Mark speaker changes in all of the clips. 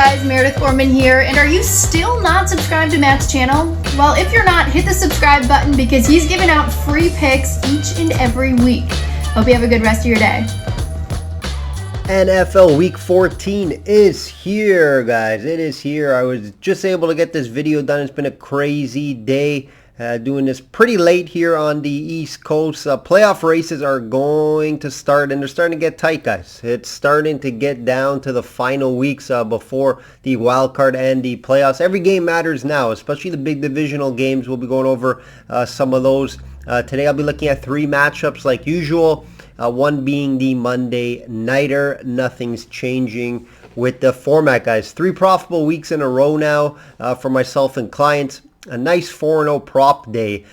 Speaker 1: Guys, Meredith Orman here, and are you still not subscribed to Matt's channel? Well, if you're not, hit the subscribe button because he's giving out free picks each and every week. Hope you have a good rest of your day.
Speaker 2: NFL Week 14 is here, guys. It is here. I was just able to get this video done. It's been a crazy day. Doing this pretty late here on the East Coast. Playoff races are going to start, and they're starting to get tight, guys. It's starting to get down to the final weeks before the wild card and the playoffs. Every game matters now, especially the big divisional games. We'll be going over some of those. Today I'll be looking at three matchups like usual. One being the Monday Nighter. Nothing's changing with the format, guys. Three profitable weeks in a row now for myself and clients. A nice 4-0 prop day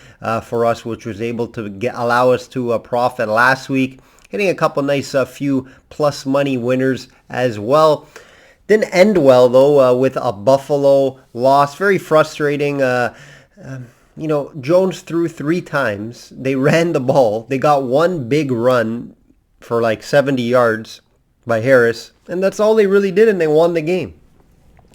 Speaker 2: for us, which was able to allow us to profit last week. Hitting a couple nice few plus money winners as well. Didn't end well, though, with a Buffalo loss. Very frustrating. Jones threw 3 times. They ran the ball. They got one big run for like 70 yards by Harris. And that's all they really did, and they won the game.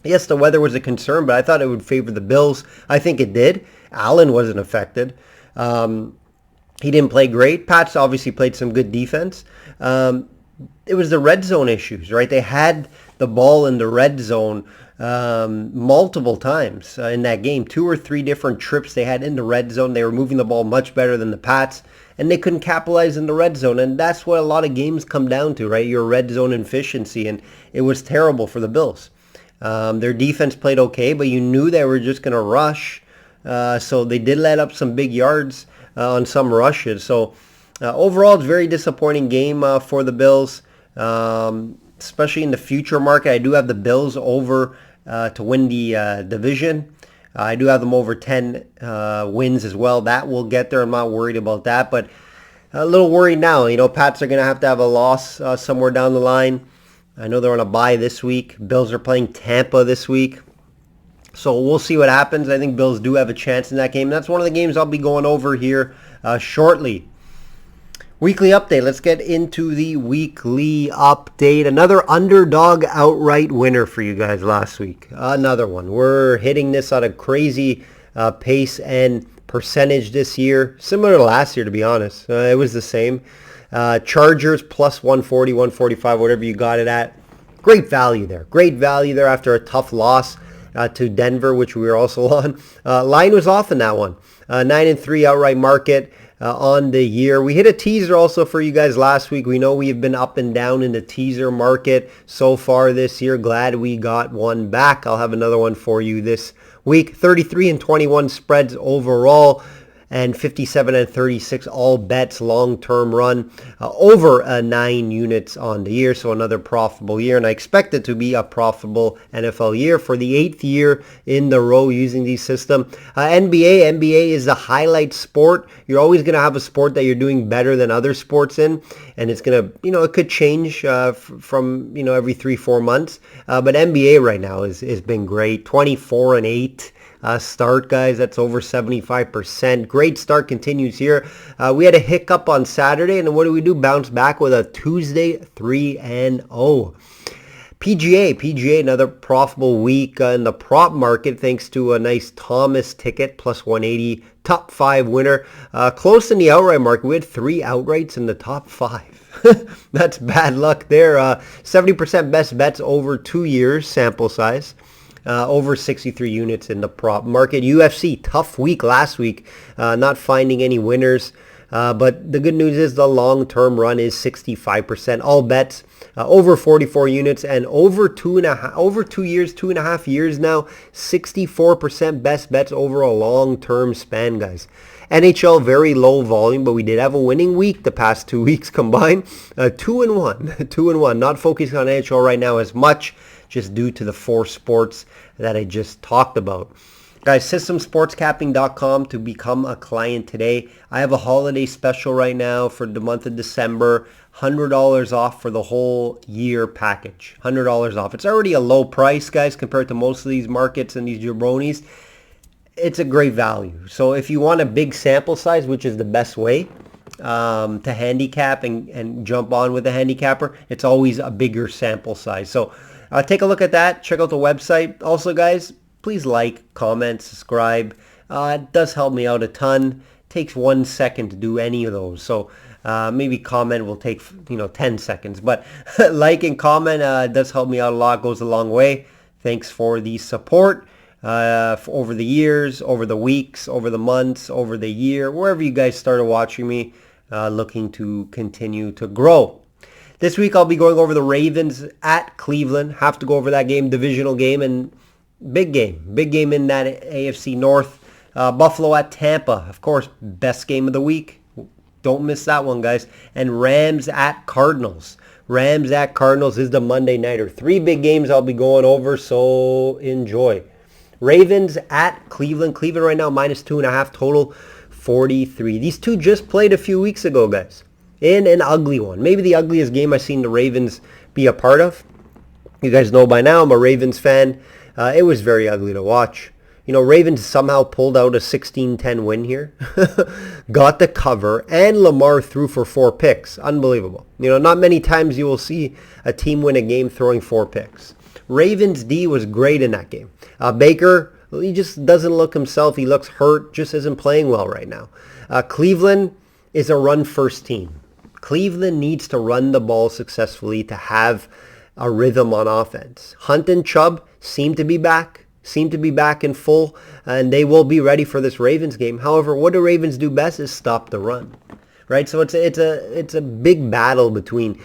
Speaker 2: Yes, the weather was a concern, but I thought it would favor the Bills. I think it did. Allen wasn't affected. He didn't play great. Pats obviously played some good defense. It was the red zone issues, right? They had the ball in the red zone multiple times in that game. 2 or 3 different trips they had in the red zone. They were moving the ball much better than the Pats, and they couldn't capitalize in the red zone. And that's what a lot of games come down to, right? Your red zone efficiency, and it was terrible for the Bills. Their defense played okay, but you knew they were just going to rush. So they did let up some big yards on some rushes. So overall, it's a very disappointing game for the Bills, especially in the future market. I do have the Bills over to win the division. I do have them over 10 wins as well. That will get there. I'm not worried about that, but a little worried now. Pats are going to have a loss somewhere down the line. I know they're on a bye this week. Bills are playing Tampa this week. So we'll see what happens. I think Bills do have a chance in that game. That's one of the games I'll be going over here shortly. Weekly update. Let's get into the weekly update. Another underdog outright winner for you guys last week. Another one. We're hitting this at a crazy pace and percentage this year. Similar to last year, to be honest. It was the same. Chargers plus 140, 145, whatever you got it at. Great value there. Great value there after a tough loss to Denver, which we were also on. Line was off in that one. 9-3 outright market on the year. We hit a teaser also for you guys last week. We know we've been up and down in the teaser market so far this year. Glad we got one back. I'll have another one for you this week. 33-21 spreads overall. And 57-36 all bets long-term run over 9 units on the year. So another profitable year. And I expect it to be a profitable NFL year for the 8th year in the row using the system. NBA is the highlight sport. You're always going to have a sport that you're doing better than other sports in. And it's going to, it could change from, every 3-4 months. But NBA right now has been great. 24-8. Start, guys. That's over 75%. Great start continues here. We had a hiccup on Saturday, and then what do? Bounce back with a Tuesday 3-0. PGA, another profitable week in the prop market thanks to a nice Thomas ticket, plus 180, top 5 winner. Close in the outright market. We had 3 outrights in the top 5. That's bad luck there. 70% best bets over 2 years sample size. Over 63 units in the prop market. UFC, tough week last week, not finding any winners. But the good news is the long-term run is 65%. All bets over 44 units and over 2.5 years now, 64% best bets over a long-term span, guys. NHL, very low volume, but we did have a winning week the past 2 weeks combined. 2-1. Not focusing on NHL right now as much, just due to the 4 sports that I just talked about. Guys, systemsportscapping.com to become a client today. I have a holiday special right now for the month of December. $100 off for the whole year package. $100 off. It's already a low price, guys, compared to most of these markets and these jabronis. It's a great value. So if you want a big sample size, which is the best way to handicap and jump on with a handicapper, it's always a bigger sample size. So Take a look at that. Check out the website. Also, guys, please like, comment, subscribe. It does help me out a ton. It takes 1 second to do any of those. So maybe comment will take 10 seconds. But like and comment does help me out a lot. Goes a long way. Thanks for the support over the years, over the weeks, over the months, over the year, wherever you guys started watching me. Looking to continue to grow. This week I'll be going over the Ravens at Cleveland. Have to go over that game, divisional game, and big game in that AFC North. Buffalo at Tampa, of course, best game of the week. Don't miss that one, guys. And Rams at Cardinals. Rams at Cardinals is the Monday nighter. 3 big games I'll be going over, so enjoy. Ravens at Cleveland. Cleveland right now -2.5 total. 43. These two just played a few weeks ago, guys, in an ugly one. Maybe the ugliest game I've seen the Ravens be a part of. You guys know by now I'm a Ravens fan. It was very ugly to watch. Ravens somehow pulled out a 16-10 win here. Got the cover, and Lamar threw for 4 picks. Unbelievable. Not many times you will see a team win a game throwing 4 picks. Ravens D was great in that game. Baker, he just doesn't look himself. He looks hurt, just isn't playing well right now. Cleveland is a run-first team. Cleveland needs to run the ball successfully to have a rhythm on offense. Hunt and Chubb seem to be back in full, and they will be ready for this Ravens game. However, what the Ravens do best is stop the run. Right? So it's a big battle between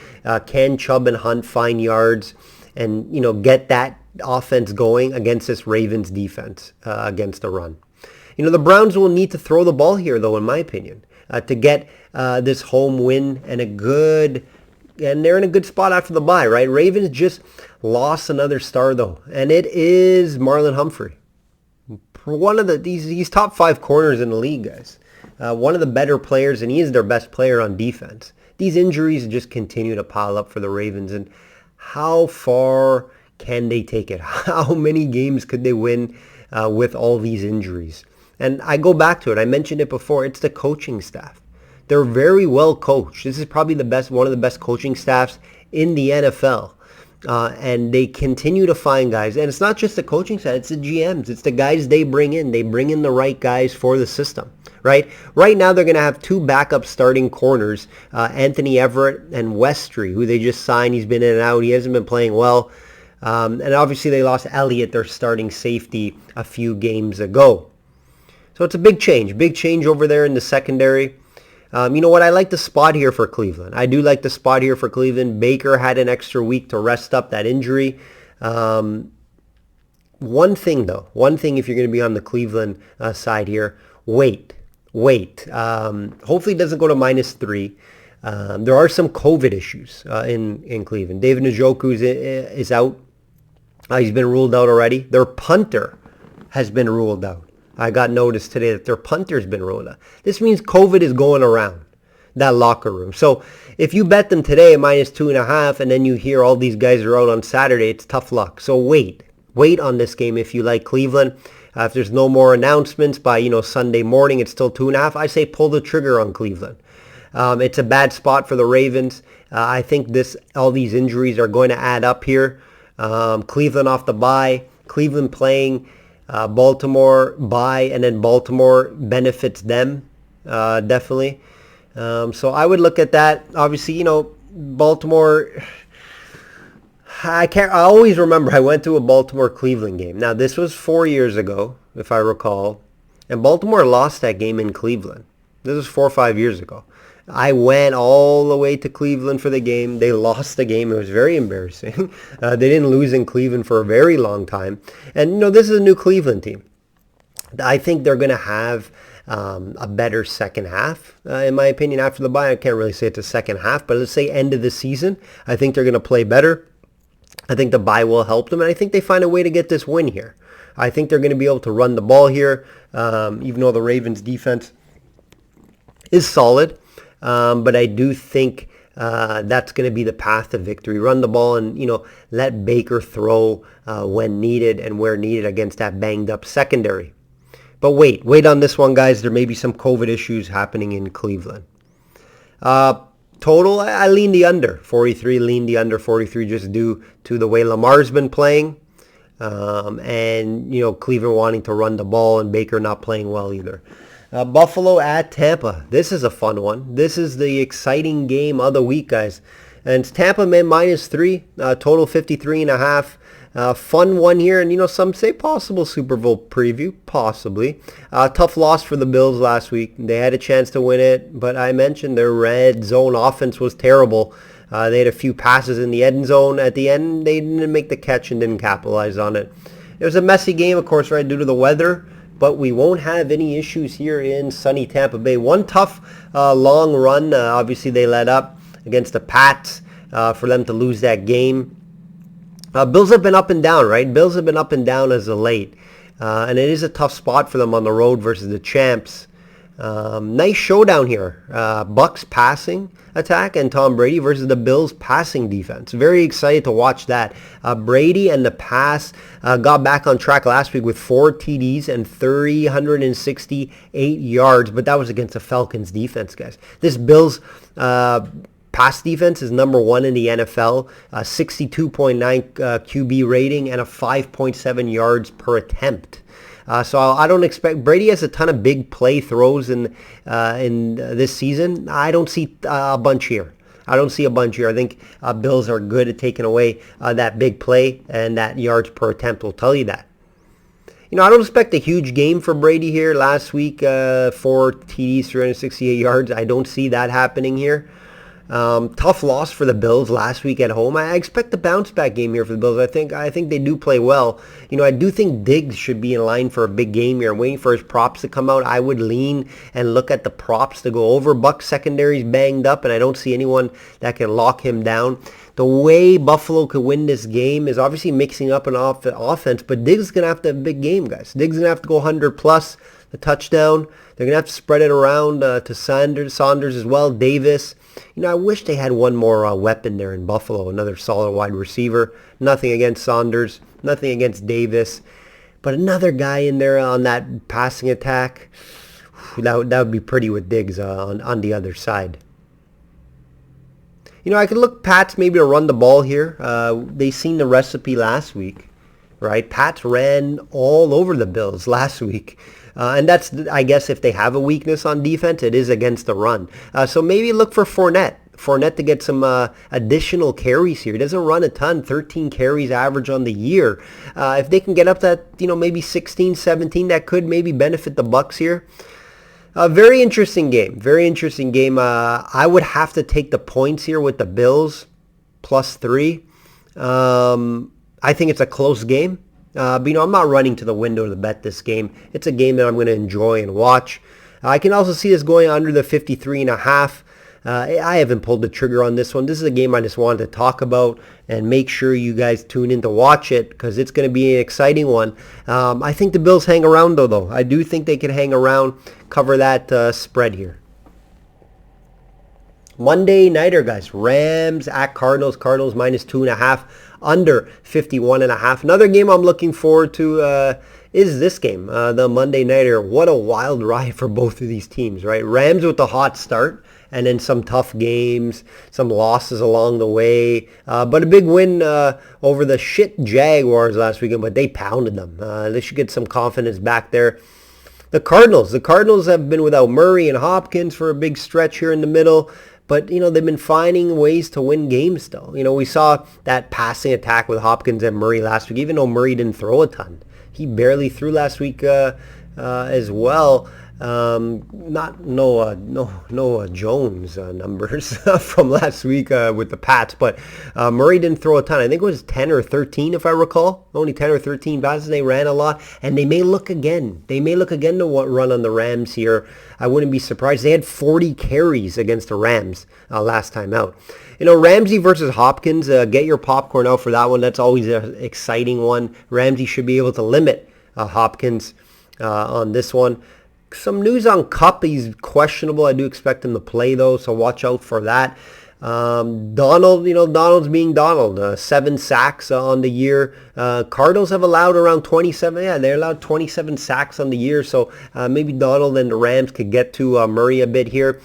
Speaker 2: can Chubb and Hunt find yards and get that offense going against this Ravens defense against the run. The Browns will need to throw the ball here, though, in my opinion, to get this home win and they're in a good spot after the bye, right? Ravens just lost another star, though, and it is Marlon Humphrey. He's top 5 corners in the league, guys. One of the better players, and he is their best player on defense. These injuries just continue to pile up for the Ravens, and how far can they take it? How many games could they win with all these injuries? And I go back to it. I mentioned it before. It's the coaching staff. They're very well coached. This is probably one of the best coaching staffs in the NFL. And they continue to find guys. And it's not just the coaching staff. It's the GMs. It's the guys they bring in. They bring in the right guys for the system. Right now, they're going to have 2 backup starting corners, Anthony Everett and Westry, who they just signed. He's been in and out. He hasn't been playing well. And obviously they lost Elliott, their starting safety, a few games ago. So it's a big change over there in the secondary. You know what? I like the spot here for Cleveland. I do like the spot here for Cleveland. Baker had an extra week to rest up that injury. One thing if you're going to be on the Cleveland side here, wait. Hopefully it doesn't go to -3. There are some COVID issues in Cleveland. David Njoku is out. He's been ruled out already. Their punter has been ruled out. I got notice today that their punter's been ruled out. This means COVID is going around that locker room. So if you bet them today at -2.5 and then you hear all these guys are out on Saturday, it's tough luck. So wait on this game if you like Cleveland. If there's no more announcements by Sunday morning, it's still 2.5. I say pull the trigger on Cleveland. It's a bad spot for the Ravens. I think all these injuries are going to add up here. Cleveland off the bye. Cleveland playing Baltimore bye, and then Baltimore benefits them definitely. So I would look at that. Obviously, Baltimore. I always remember I went to a Baltimore-Cleveland game. Now, this was 4 years ago, if I recall, and Baltimore lost that game in Cleveland. This was 4 or 5 years ago. I went all the way to Cleveland for the game. They lost the game. It was very embarrassing. They didn't lose in Cleveland for a very long time. And, this is a new Cleveland team. I think they're going to have a better second half, in my opinion, after the bye. I can't really say it's a second half, but let's say end of the season. I think they're going to play better. I think the bye will help them, and I think they find a way to get this win here. I think they're going to be able to run the ball here, even though the Ravens' defense is solid. But I do think that's going to be the path to victory. Run the ball and, let Baker throw when needed and where needed against that banged-up secondary. But wait on this one, guys. There may be some COVID issues happening in Cleveland. Total, I lean the under 43. Lean the under 43 just due to the way Lamar's been playing, and Cleveland wanting to run the ball and Baker not playing well either. Buffalo at Tampa. This is a fun one. This is the exciting game of the week, guys. And it's Tampa -3, total 53.5. Fun one here, and some say possible Super Bowl preview, possibly. Tough loss for the Bills last week. They had a chance to win it, but I mentioned their red zone offense was terrible. They had a few passes in the end zone. At the end, they didn't make the catch and didn't capitalize on it. It was a messy game, of course, right, due to the weather, but we won't have any issues here in sunny Tampa Bay. One tough long run. Obviously, they led up against the Pats for them to lose that game. Bills have been up and down, right? Bills have been up and down as of late. And it is a tough spot for them on the road versus the champs. Nice showdown here. Bucs passing attack and Tom Brady versus the Bills passing defense. Very excited to watch that. Brady and the pass got back on track last week with 4 TDs and 368 yards. But that was against the Falcons defense, guys. This Bills pass defense is number 1 in the NFL, 62.9 QB rating and a 5.7 yards per attempt. So I don't expect Brady has a ton of big play throws in this season. I don't see a bunch here. I think Bills are good at taking away that big play, and that yards per attempt will tell you that. I don't expect a huge game for Brady here. Last week, 4 TDs, 368 yards. I don't see that happening here. Tough loss for the Bills last week at home. I expect a bounce back game here for the Bills. I think they do play well. I do think Diggs should be in line for a big game here. I'm waiting for his props to come out. I would lean and look at the props to go over. Bucs secondary's banged up, and I don't see anyone that can lock him down. The way Buffalo could win this game is obviously mixing up an offense, but Diggs is going to have to have a big game, guys. Diggs is going to have to go 100 plus the touchdown. They're going to have to spread it around to Saunders as well, Davis. I wish they had one more weapon there in Buffalo, another solid wide receiver. Nothing against Saunders, nothing against Davis, but another guy in there on that passing attack, that would be pretty with Diggs on the other side. I could look Pats maybe to run the ball here. They seen the recipe last week, right? Pats ran all over the Bills last week. And that's, I guess, if they have a weakness on defense, it is against the run. So maybe look for Fournette to get some additional carries here. He doesn't run a ton, 13 carries average on the year. If they can get up to that, maybe 16, 17, that could maybe benefit the Bucs here. Very interesting game. I would have to take the points here with the Bills, +3. I think it's a close game. But I'm not running to the window to bet this game. It's a game that I'm going to enjoy and watch. I can also see this going under the 53.5. I haven't pulled the trigger on this one. This is a game I just wanted to talk about, and make sure you guys tune in to watch it because it's going to be an exciting one. I think the Bills hang around though. I do think they can hang around, cover that spread here. Monday nighter, guys. Rams at Cardinals. Cardinals -2.5. Under 51.5. Another game I'm looking forward to is this game, the Monday nighter. What a wild ride for both of these teams, right? Rams with a hot start, and then some tough games, some losses along the way. But a big win over the shit Jaguars last weekend, but they pounded them. They should get some confidence back there. The Cardinals have been without Murray and Hopkins for a big stretch here in the middle. But, they've been finding ways to win games still. We saw that passing attack with Hopkins and Murray last week, even though Murray didn't throw a ton. He barely threw last week as well. Not Noah Jones numbers from last week with the Pats, but Murray didn't throw a ton. I think it was 10 or 13 if I recall. Only 10 or 13 passes. They ran a lot, and they may look again. To run on the Rams here. I wouldn't be surprised. They had 40 carries against the Rams last time out. Ramsey versus Hopkins, get your popcorn out for that one. That's always an exciting one. Ramsey should be able to limit Hopkins on this one. Some news on Kupp. He's questionable. I do expect him to play, though, so watch out for that. Donald's being Donald. 7 sacks on the year. Cardinals have allowed around 27. Yeah, they allowed 27 sacks on the year, so maybe Donald and the Rams could get to Murray a bit here.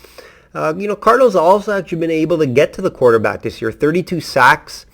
Speaker 2: Cardinals also actually been able to get to the quarterback this year. 32 sacks,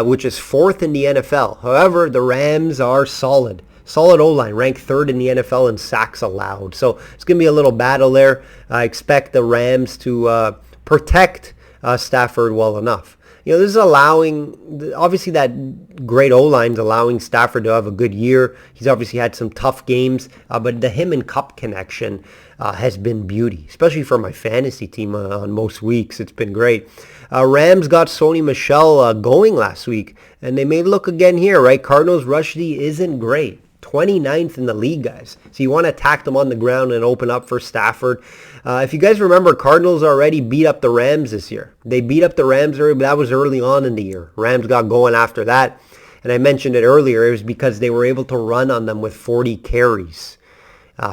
Speaker 2: which is 4th in the NFL. However, the Rams are solid. Solid O-line, ranked 3rd in the NFL in sacks allowed. So it's going to be a little battle there. I expect the Rams to protect Stafford well enough. This is allowing, obviously that great O-line is allowing Stafford to have a good year. He's obviously had some tough games, but the him and Cup connection has been beauty, especially for my fantasy team on most weeks. It's been great. Rams got Sony Michel going last week, and they may look again here, right? Cardinals rush D isn't great. 29th in the league, guys. So you want to attack them on the ground and open up for Stafford. If you guys remember, Cardinals already beat up the Rams this year. They beat up the Rams early, but that was early on in the year. Rams got going after that. And I mentioned it earlier. It was because they were able to run on them with 40 carries.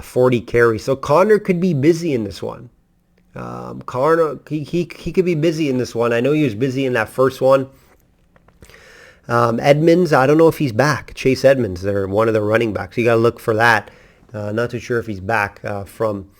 Speaker 2: 40 carries. So Connor could be busy in this one. Connor, he could be busy in this one. I know he was busy in that first one. Edmonds, I don't know if he's back. Chase Edmonds, they're one of the running backs. You got to look for that. Not too sure if he's back from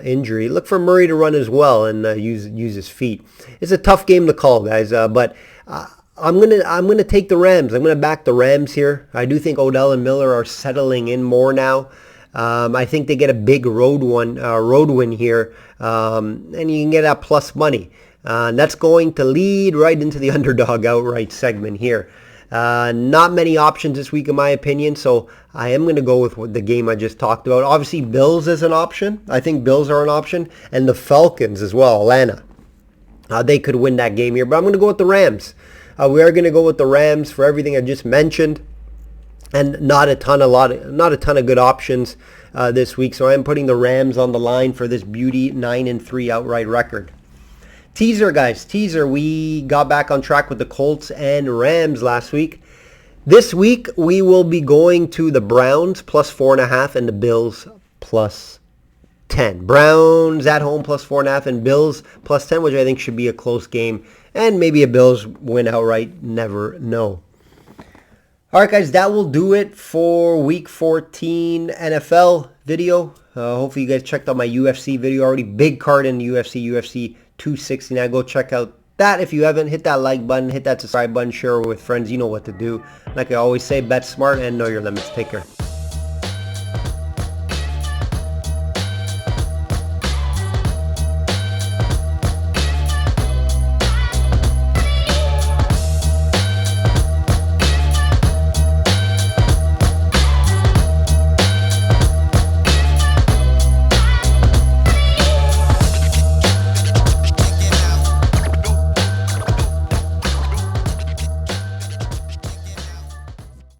Speaker 2: injury. Look for Murray to run as well and use his feet. It's a tough game to call, guys. But I'm gonna take the Rams. I'm gonna back the Rams here. I do think Odell and Miller are settling in more now. I think they get a big road win here, and you can get that plus money. And that's going to lead right into the underdog outright segment here. Not many options this week in my opinion, so I am going to go with the game I just talked about. Obviously, Bills is an option. I think Bills are an option. And the Falcons as well, Atlanta. They could win that game here, but I'm going to go with the Rams. We are going to go with the Rams for everything I just mentioned. And not a ton of good options this week, so I am putting the Rams on the line for this beauty 9-3 outright record. Teaser, guys. Teaser. We got back on track with the Colts and Rams last week. This week, we will be going to the Browns plus 4.5 and the Bills plus 10. Browns at home plus 4.5 and Bills plus 10, which I think should be a close game. And maybe a Bills win outright. Never know. All right, guys. That will do it for Week 14 NFL video. Hopefully, you guys checked out my UFC video already. Big card in the UFC 269. Go check out that if you haven't. Hit that like button, hit that subscribe button, share with friends. You know what to do. Like I always say, bet smart and know your limits. Take care.